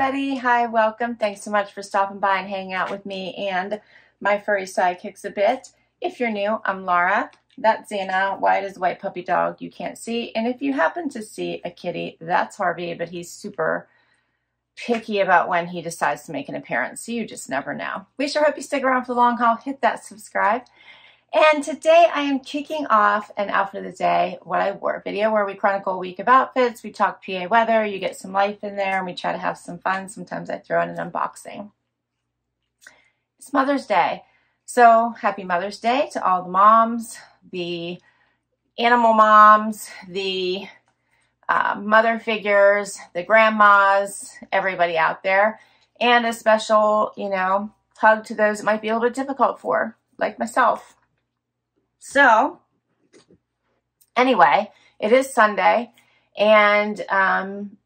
everybody. Hi, welcome. Thanks so much for stopping by and hanging out with me and my furry sidekicks a bit. If you're new, I'm Laura. That's Xena, white as a white puppy dog you can't see. And if you happen to see a kitty, that's Harvey, but he's super picky about when he decides to make an appearance. So you just never know. We sure hope you stick around for the long haul. Hit that subscribe. And today I am kicking off an outfit of the day, what I wore video where we chronicle a week of outfits, we talk PA weather, you get some life in there, and we try to have some fun. Sometimes I throw in an unboxing. It's Mother's Day. So happy Mother's Day to all the moms, the animal moms, the mother figures, the grandmas, everybody out there. And a special, hug to those it might be a little bit difficult for, like myself. So, anyway, it is Sunday, and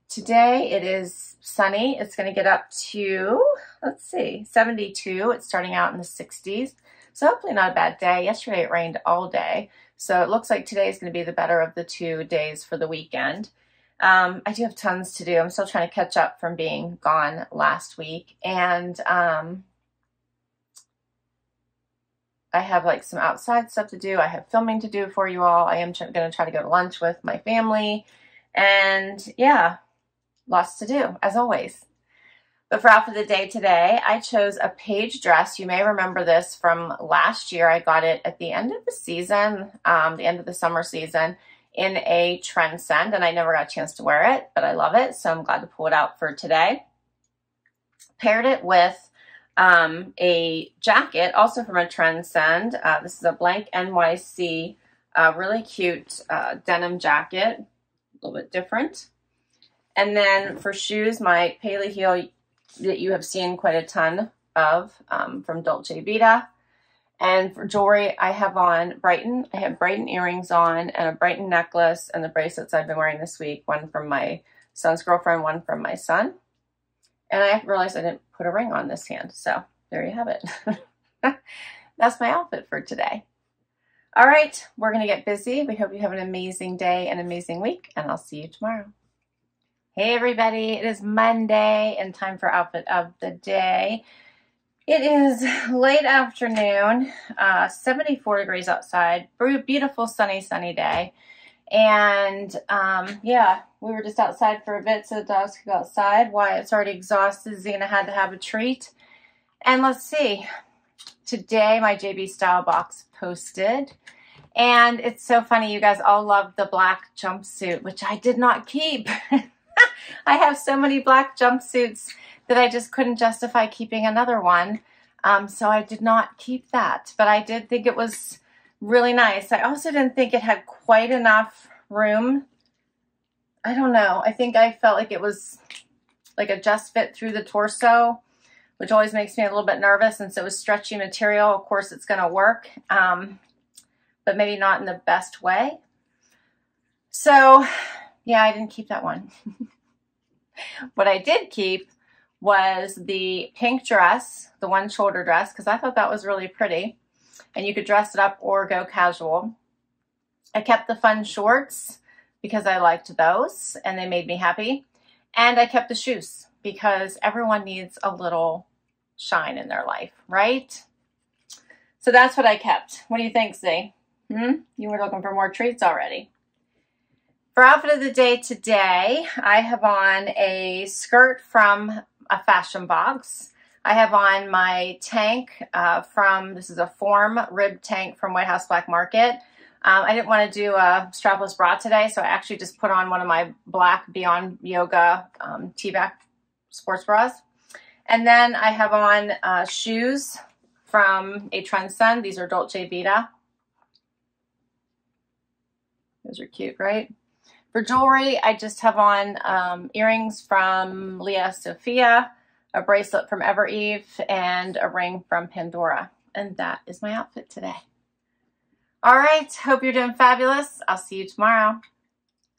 today it is sunny. It's going to get up to, let's see, 72. It's starting out in the 60s, so hopefully not a bad day. Yesterday it rained all day, so it looks like today is going to be the better of the 2 days for the weekend. I do have tons to do. I'm still trying to catch up from being gone last week, and I have like some outside stuff to do. I have filming to do for you all. I am going to try to go to lunch with my family. And yeah, lots to do as always. But for outfit of the day today, I chose a Paige dress. You may remember this from last year. I got it at the end of the season, the end of the summer season in a Trendsend. And I never got a chance to wear it, but I love it. So I'm glad to pull it out for today. Paired it with a jacket, also from a Trendsend. This is a BlankNYC, really cute denim jacket, a little bit different. And then for shoes, my Paley heel that you have seen quite a ton of from Dolce Vita. And for jewelry, I have on Brighton. I have Brighton earrings on and a Brighton necklace and the bracelets I've been wearing this week. One from my son's girlfriend, one from my son. And I realized I didn't put a ring on this hand, so there you have it. That's my outfit for today. All right, we're going to get busy. We hope you have an amazing day and amazing week, and I'll see you tomorrow. Hey, everybody. It is Monday and time for outfit of the day. It is late afternoon, 74 degrees outside. Beautiful, sunny day. And yeah, we were just outside for a bit so the dogs could go outside. Wyatt's already exhausted. Xena had to have a treat. And let's see, today my JB Stylebox posted. And it's so funny, you guys all love the black jumpsuit, which I did not keep. I have so many black jumpsuits that I just couldn't justify keeping another one. So I did not keep that, but I did think it was really nice. I also didn't think it had quite enough room. I don't know. I think I felt like it was like a just fit through the torso, which always makes me a little bit nervous. And so it was stretchy material. Of course, it's going to work, but maybe not in the best way. So yeah, I didn't keep that one. What I did keep was the pink dress, the one shoulder dress, because I thought that was really pretty. And you could dress it up or go casual. I kept the fun shorts because I liked those and they made me happy. And I kept the shoes because everyone needs a little shine in their life, right? So that's what I kept. What do you think, Z? You were looking for more treats already. For outfit of the day today, I have on a skirt from a Fashom box. I have on my tank this is a form rib tank from White House Black Market. I didn't want to do a strapless bra today, so I actually just put on one of my black Beyond Yoga T-back sports bras. And then I have on shoes from a Trendsend. These are Dolce Vita. Those are cute, right? For jewelry, I just have on earrings from Leah Sophia, a bracelet from Evereve, and a ring from Pandora. And that is my outfit today. All right, hope you're doing fabulous. I'll see you tomorrow.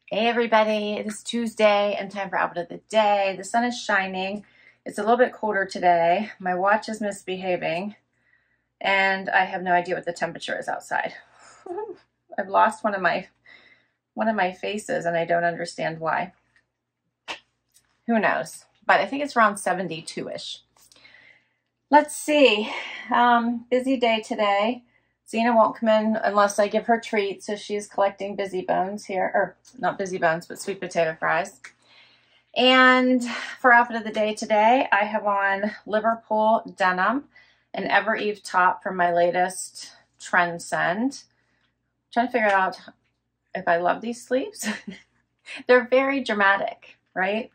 Hey everybody, it is Tuesday and time for outfit of the day. The sun is shining. It's a little bit colder today. My watch is misbehaving and I have no idea what the temperature is outside. I've lost one of my faces and I don't understand why. Who knows? but I think it's around 72-ish. Let's see. Busy day today. Zena won't come in unless I give her treats, so she's collecting busy bones here, or not busy bones, but sweet potato fries. And for outfit of the day today, I have on Liverpool denim, an Evereve top from my latest Trendsend. Trying to figure out if I love these sleeves. They're very dramatic, right?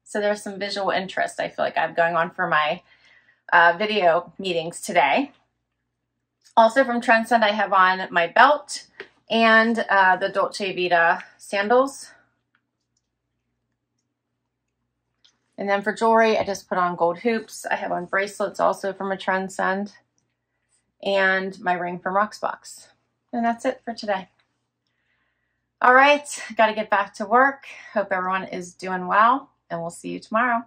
So there's some visual interest I feel like I'm going on for my video meetings today. Also from Trendsend, I have on my belt and the Dolce Vita sandals. And then for jewelry, I just put on gold hoops. I have on bracelets also from a Trendsend, and my ring from Rocksbox. And that's it for today. All right, got to get back to work. Hope everyone is doing well, and we'll see you tomorrow.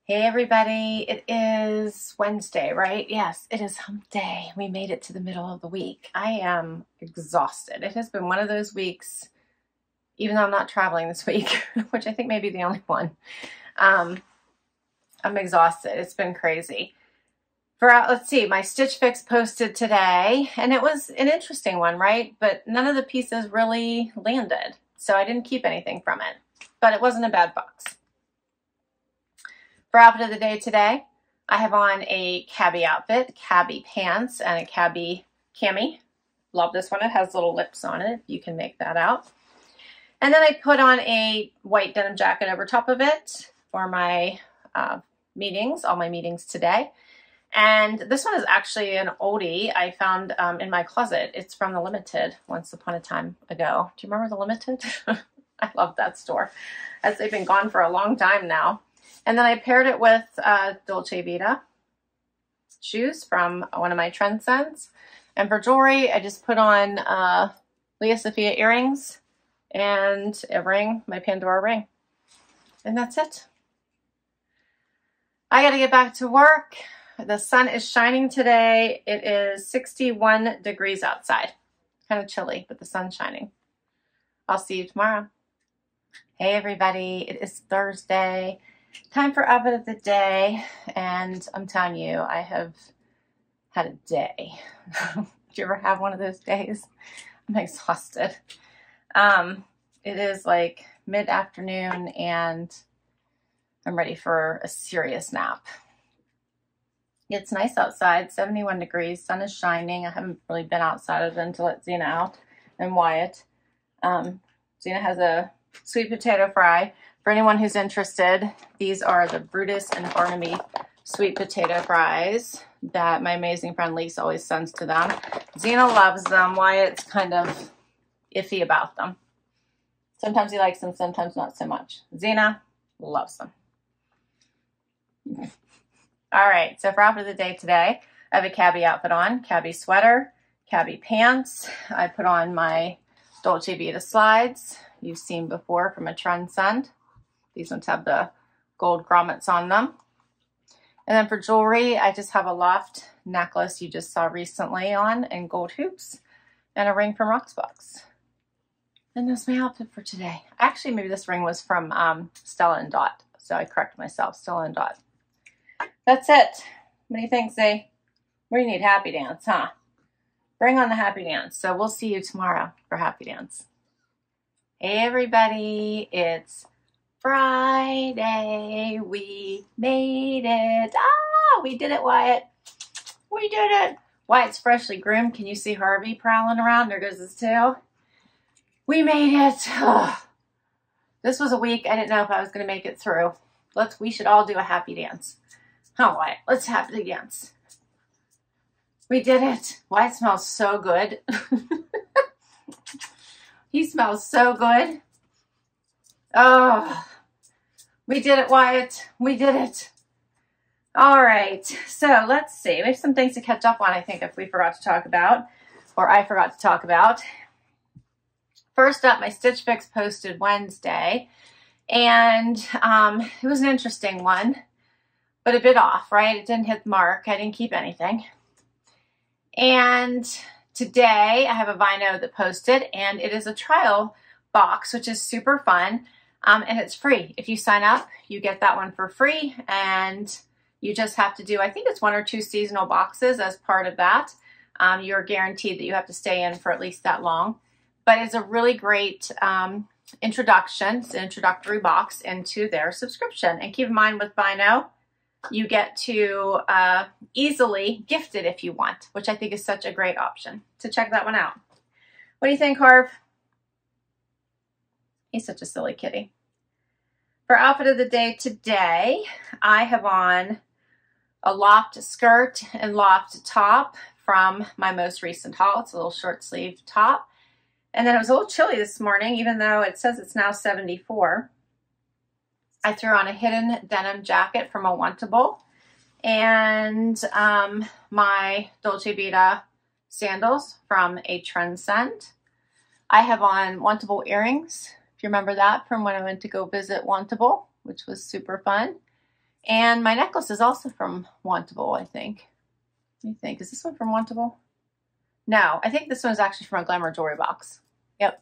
Hey everybody, it is Wednesday, right? Yes, it is hump day. We made it to the middle of the week. I am exhausted. It has been one of those weeks, even though I'm not traveling this week, which I think may be the only one. I'm exhausted. It's been crazy. Let's see, my Stitch Fix posted today, and it was an interesting one, right? But none of the pieces really landed, so I didn't keep anything from it. But it wasn't a bad box. For outfit of the day today, I have on a Cabi outfit, Cabi pants, and a Cabi cami. Love this one. It has little lips on it, if you can make that out. And then I put on a white denim jacket over top of it for my meetings, all my meetings today. And this one is actually an oldie I found in my closet. It's from the Limited once upon a time ago. Do you remember the Limited? I love that store, as they've been gone for a long time now. And then I paired it with Dolce Vita shoes from one of my Trendsends. And for jewelry, I just put on Leah Sophia earrings and a ring, my Pandora ring. And that's it. I got to get back to work. The sun is shining today. It is 61 degrees outside. Kind of chilly, but the sun's shining. I'll see you tomorrow. Hey everybody, it is Thursday. Time for outfit of the day. And I'm telling you, I have had a day. Do you ever have one of those days? I'm exhausted. It is like mid-afternoon and I'm ready for a serious nap. It's nice outside, 71 degrees, sun is shining. I haven't really been outside other than to let Zena out and Wyatt. Zena has a sweet potato fry. For anyone who's interested, these are the Brutus and Barnaby sweet potato fries that my amazing friend Lisa always sends to them. Zena loves them. Wyatt's kind of iffy about them. Sometimes he likes them, sometimes not so much. Zena loves them. All right, so for outfit of the day today, I have a Cabi outfit on, Cabi sweater, Cabi pants. I put on my Dolce Vita slides you've seen before from a Trendsend. These ones have the gold grommets on them. And then for jewelry, I just have a loft necklace you just saw recently on and gold hoops and a ring from Rocksbox. And that's my outfit for today. Actually, maybe this ring was from Stella Dot, so I correct myself, Stella Dot. That's it. What do you think, Zay? We need happy dance, huh? Bring on the happy dance. So we'll see you tomorrow for happy dance. Hey, everybody. It's Friday. We made it. Ah, we did it, Wyatt. We did it. Wyatt's freshly groomed. Can you see Harvey prowling around? There goes his tail. We made it. Oh, this was a week I didn't know if I was going to make it through. We should all do a happy dance. Oh, Wyatt, let's happy dance. We did it. Wyatt smells so good. He smells so good. Oh, we did it, Wyatt. We did it. All right, so let's see. We have some things to catch up on, I think, if we forgot to talk about, or I forgot to talk about. First up, my Stitch Fix posted Wednesday, and it was an interesting one, but a bit off, right? It didn't hit the mark. I didn't keep anything. And today I have a Vino that posted, and it is a trial box, which is super fun. And it's free. If you sign up, you get that one for free, and you just have to do, I think it's 1 or 2 seasonal boxes as part of that. You're guaranteed that you have to stay in for at least that long. But it's a really great introduction. It's an introductory box into their subscription. And keep in mind with Buy Now, you get to easily gift it if you want, which I think is such a great option. So check that one out. What do you think, Harv? He's such a silly kitty. For outfit of the day today, I have on a loft skirt and loft top from my most recent haul. It's a little short sleeve top. And then it was a little chilly this morning, even though it says it's now 74. I threw on a hidden denim jacket from a Wantable and my Dolce Vita sandals from a Trendsend. I have on Wantable earrings, if you remember that from when I went to go visit Wantable, which was super fun. And my necklace is also from Wantable, I think. What do you think? Is this one from Wantable? No, I think this one's actually from a Glamour jewelry box. Yep.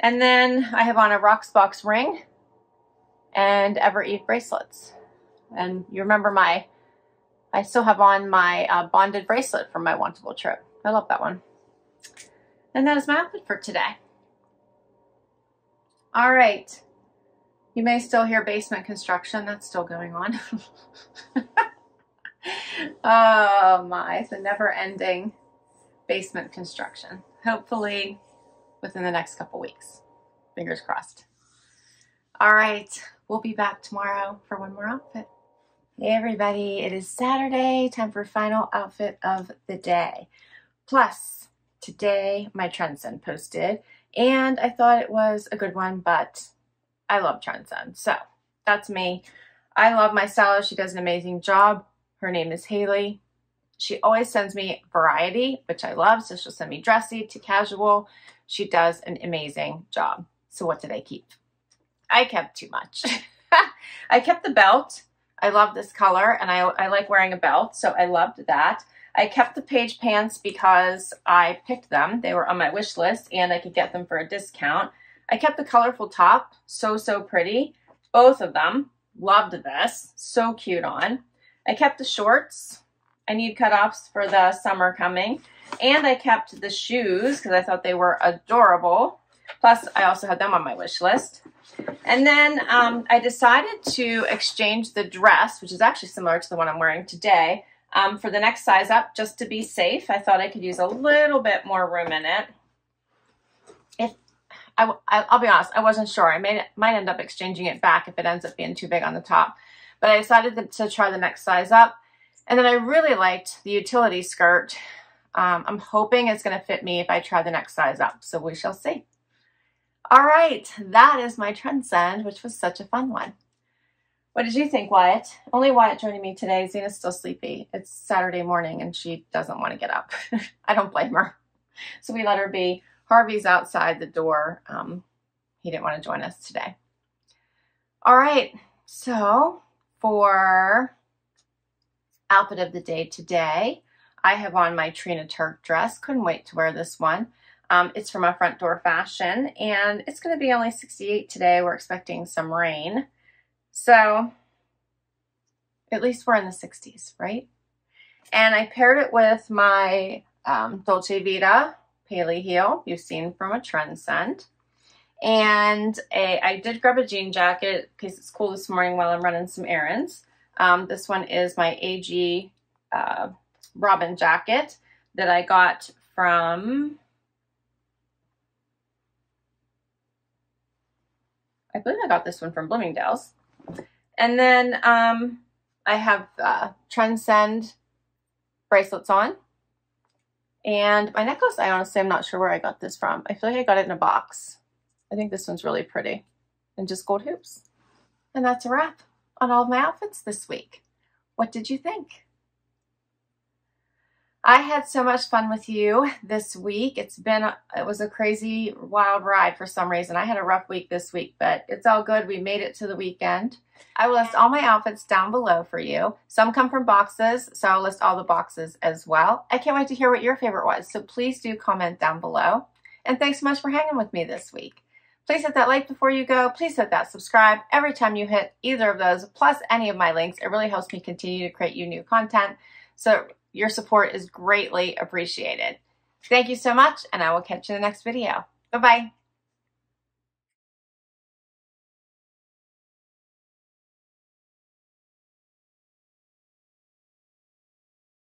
And then I have on a Rocksbox ring and Evereve bracelets. And you remember I still have on my bonded bracelet from my Wantable trip. I love that one. And that is my outfit for today. All right. You may still hear basement construction. That's still going on. Oh my, it's a never-ending basement construction. Hopefully within the next couple weeks. Fingers crossed. All right. We'll be back tomorrow for one more outfit. Hey everybody, it is Saturday, time for final outfit of the day. Plus, today my Trendsend posted, and I thought it was a good one, but I love Trendsend, so that's me. I love my stylist. She does an amazing job. Her name is Haley. She always sends me variety, which I love, so she'll send me dressy to casual. She does an amazing job. So what did I keep? I kept too much. I kept the belt. I love this color, and I like wearing a belt, so I loved that. I kept the Paige pants because I picked them. They were on my wish list, and I could get them for a discount. I kept the colorful top. So pretty. Both of them. Loved this. So cute on. I kept the shorts. I need cutoffs for the summer coming. And I kept the shoes because I thought they were adorable. Plus, I also had them on my wish list. And then I decided to exchange the dress, which is actually similar to the one I'm wearing today, for the next size up, just to be safe. I thought I could use a little bit more room in it. I'll be honest, I wasn't sure. I might end up exchanging it back if it ends up being too big on the top. But I decided to try the next size up. And then I really liked the utility skirt. I'm hoping it's going to fit me if I try the next size up. So we shall see. All right, that is my Trendsend, which was such a fun one. What did you think, Wyatt? Only Wyatt joining me today. Zena's still sleepy. It's Saturday morning and she doesn't want to get up. I don't blame her. So we let her be. Harvey's outside the door. He didn't want to join us today. All right, so for outfit of the day today, I have on my Trina Turk dress. Couldn't wait to wear this one. It's from a Front Door Fashion, and it's going to be only 68 today. We're expecting some rain. So at least we're in the 60s, right? And I paired it with my Dolce Vita Paley heel you've seen from a Trendsend. And I did grab a jean jacket because it's cool this morning while I'm running some errands. This one is my AG Robin jacket that I got from, I believe I got this one from Bloomingdale's. And then I have Trendsend bracelets on. And my necklace, I honestly am not sure where I got this from. I feel like I got it in a box. I think this one's really pretty. And just gold hoops. And that's a wrap on all of my outfits this week. What did you think? I had so much fun with you this week. It was a crazy, wild ride for some reason. I had a rough week this week, but it's all good. We made it to the weekend. I will list all my outfits down below for you. Some come from boxes, so I'll list all the boxes as well. I can't wait to hear what your favorite was, so please do comment down below. And thanks so much for hanging with me this week. Please hit that like before you go. Please hit that subscribe. Every time you hit either of those, plus any of my links, it really helps me continue to create you new content. So your support is greatly appreciated. Thank you so much, and I will catch you in the next video. Bye-bye.